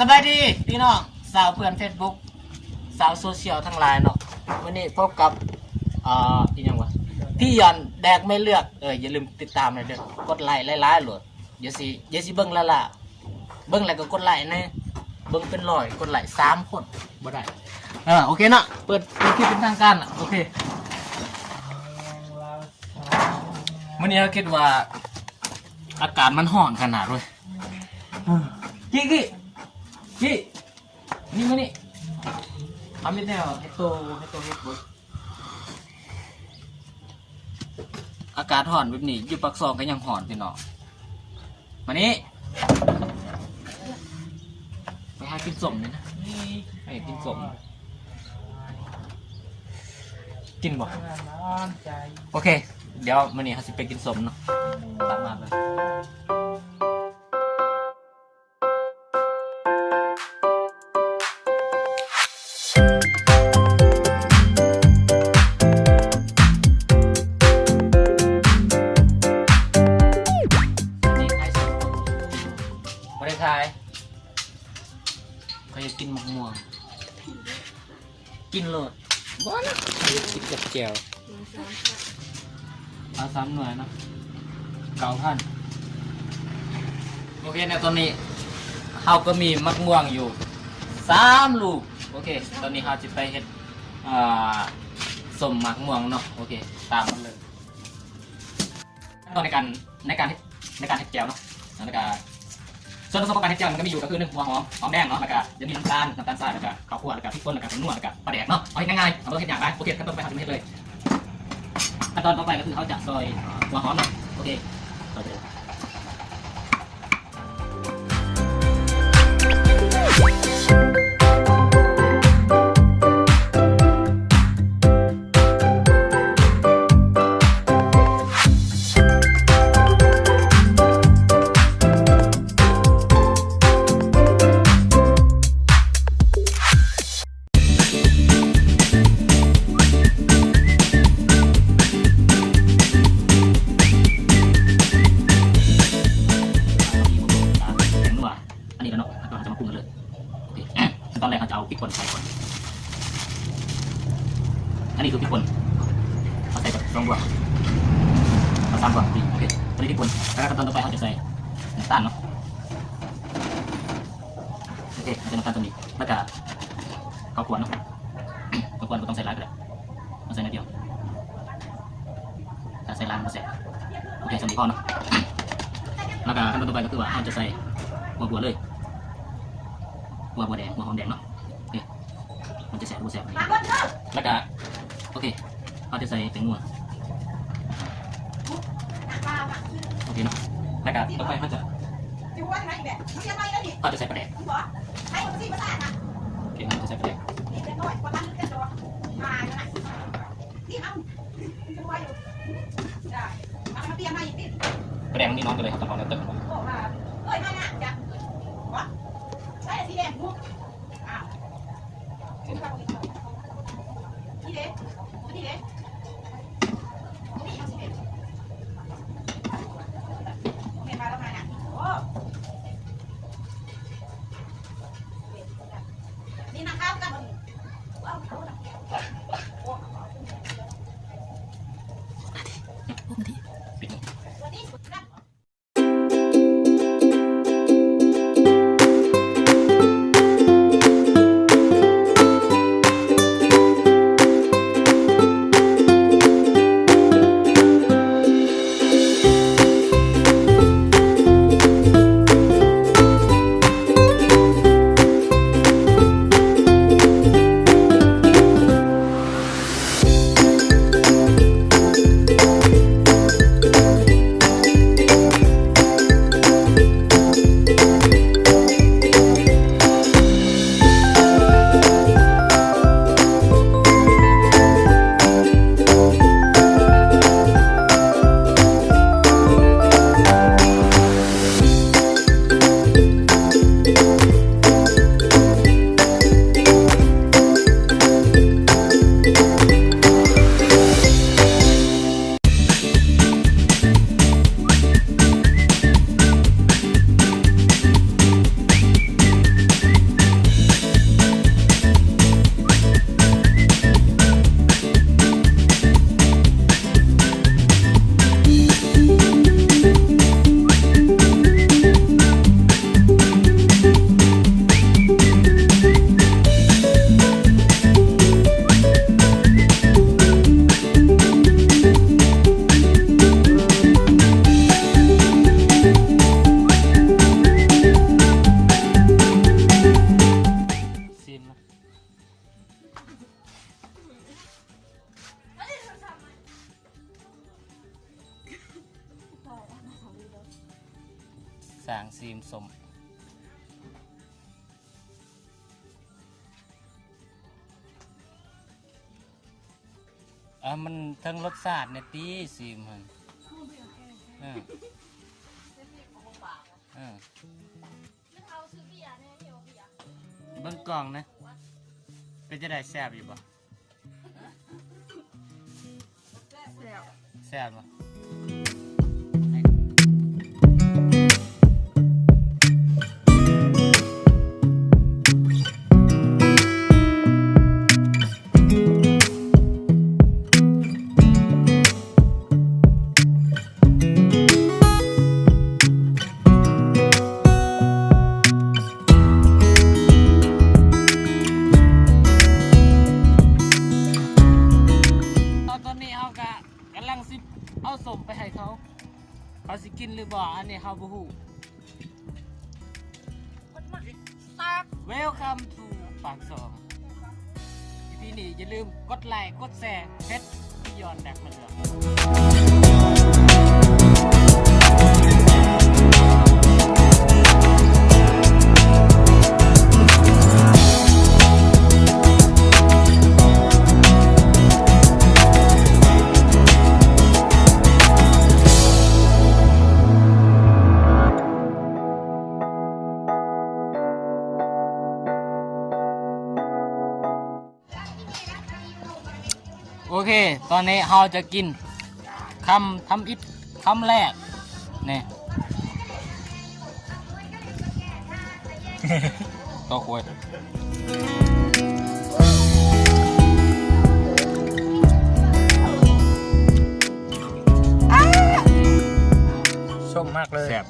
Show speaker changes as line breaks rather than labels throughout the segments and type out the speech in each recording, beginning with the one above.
สบายดีพี่น้องสาวเพื่อนเฟซบุ๊กสาวโซเชียลทั้งหลายเนาะวันนี้พบกับอีกอย่างวะพี่ยอนแดกไม่เลือกอย่าลืมติดตามเลยเด้อกดไลค์ไล่ๆโหลดอย่าสิเบิ่งละล่ะเบิ่งแล้วก็กดไลค์นะเบิ่งเป็น100กดไลค์3 คนบ่ได้โอเคเนาะเปิดคลิปเป็นทางการโอเควันนี้เราคิดว่าอากาศมันร้อนขนาดเลยกี้นี่มานี่ทำไม่ได้หรอให้โตเฮ็ดบุอากาศร้อนแบบนี้อยู่ปากซองก็ยังร้อนพี่น้องมานี่ไปหากินส้มเลยนะไปกินส้มกินบ่โอเคเดี๋ยวมานี่เขาสิไปกินส้มเนาะตามมาเลยเขาจะกินมะม่วงกินเลยบ้านะกินกับแก้วเอา3 หน่วยนะ9,000โอเคในตอนนี้เขาก็มีมะม่วงอยู่3 ลูกโอเคตอนนี้เขาจะไปเฮ็ดส้มมะม่วงเนาะโอเคตามมันเลยตอนในการเฮ็ดแก้วเนาะแล้วก็ส่วนผสมของการเฮ็ดแจ่วมันก็มีอยู่ก็คือ1 หัวหอมแดงเนาะแล้วก็จะมีน้ำตาลทรายแล้วก็ข้าวคั่วแล้วก็พริกป่นแล้วก็ผงนัวแล้วก็ปลาแดกเนาะเอาง่ายๆเอาไปเฮ็ดอย่างไรโอเคขั้นตอนไปทำเฮ็ดเลยขั้นตอนต่อไปก็คือเขาจะซอยหัวหอมเนาะโอเคซอยเลยตอนแรกเขาจะเอาพริกป่นใส่ก่อนอันนี้คือพริกป่นเขาใส่กับ2 บวกเอา3 บวกโอเคตอนนี้พริกป่นแล้วขั้นตอนต่อไปเขาจะใส่น้ำตาลเนาะโอเคใส่น้ำตาลตัวนี้แล้วก็ข้าวคั่วเนาะข้าวคั่วต้องใส่หลายก็ได้เอาใส่นิดเดียวถ้าใส่หลายมันก็เสร็จโอเคใส่พอเนาะแล้วก็ขั้นตอนต่อไปก็คือว่าเขาจะใส่หัวบัวเลยหัวแดงหัวหอมแดงเนาะโอเคมันจะแสบแสบแล้วก็โอเคเขาจะใส่แตงโมโอเคเนาะแล้วก็ต่อไปเขาจะใส่ปลาแดกโอเคเขาจะใส่ปลาแดกปลาแดกนี่น้องกันเลยครับตอนนี้เติม สร้างซีมสมมันทั้งรสชาติเนี่ยตีซีมมันเบิ่งกล่องนะเป็นจะได้แซ่บอยู่บ่แซ่บบ่เอาสมไปให้เขาสิกินหรือบ่อันนี้เขาบ่ฮู้ Welcome to ปากซองพี่นี่อย่าลืมกดไลค์กดแชร์เพชรพี่ยอนแดกมาเดือโอเคตอนนี้เราจะกินทำอิฐคำแรกนี่ต่อคุยชมมากเลยแซ่บ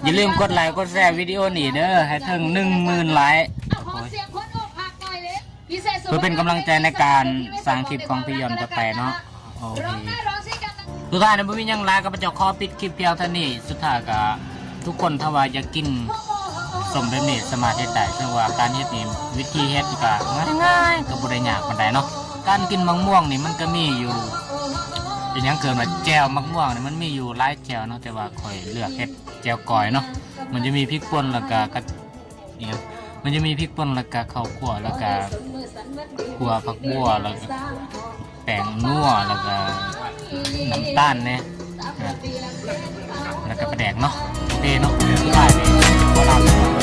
อย่าลืมกดไลค์กดแชร์วิดีโอนี้เด้อให้ถึง 10,000 ไลค์เพื่อเป็นกำลังใจในการสร้างคลิปของพี่ยอนต่อไปเนาะโอเคสุดท้ายนะบ่มีหยังหลายก็จะขอปิดคลิปเพียงเท่านี้สุดท้ายก็ทุกคนถ้าว่าอยากกินสมแบบนี้สามารถเฮ็ดได้ซึ่งว่าการเฮ็ดนี่วิธีเฮ็ดก็ง่ายๆก็บ่ได้ยากปานใดเนาะการกินมะม่วงนี่มันก็มีอยู่เป็นหยังเกินว่าแจ่วมะม่วงนี่มันมีอยู่หลายแจ่วเนาะแต่ว่าข่อยเลือกเฮ็ดแจ่วก้อยเนาะมันจะมีพริกป่นแล้วก็เนี่ยมันจะมีพริกป่นแล้วก็ข้าวคั่วแล้วก็ขั่วผักบัวแล้วก็แป้งนัวแล้วก็น้ำตาลเนี่ยแล้วก็ปลาแดกเนาะโอเคเนาะได้เลย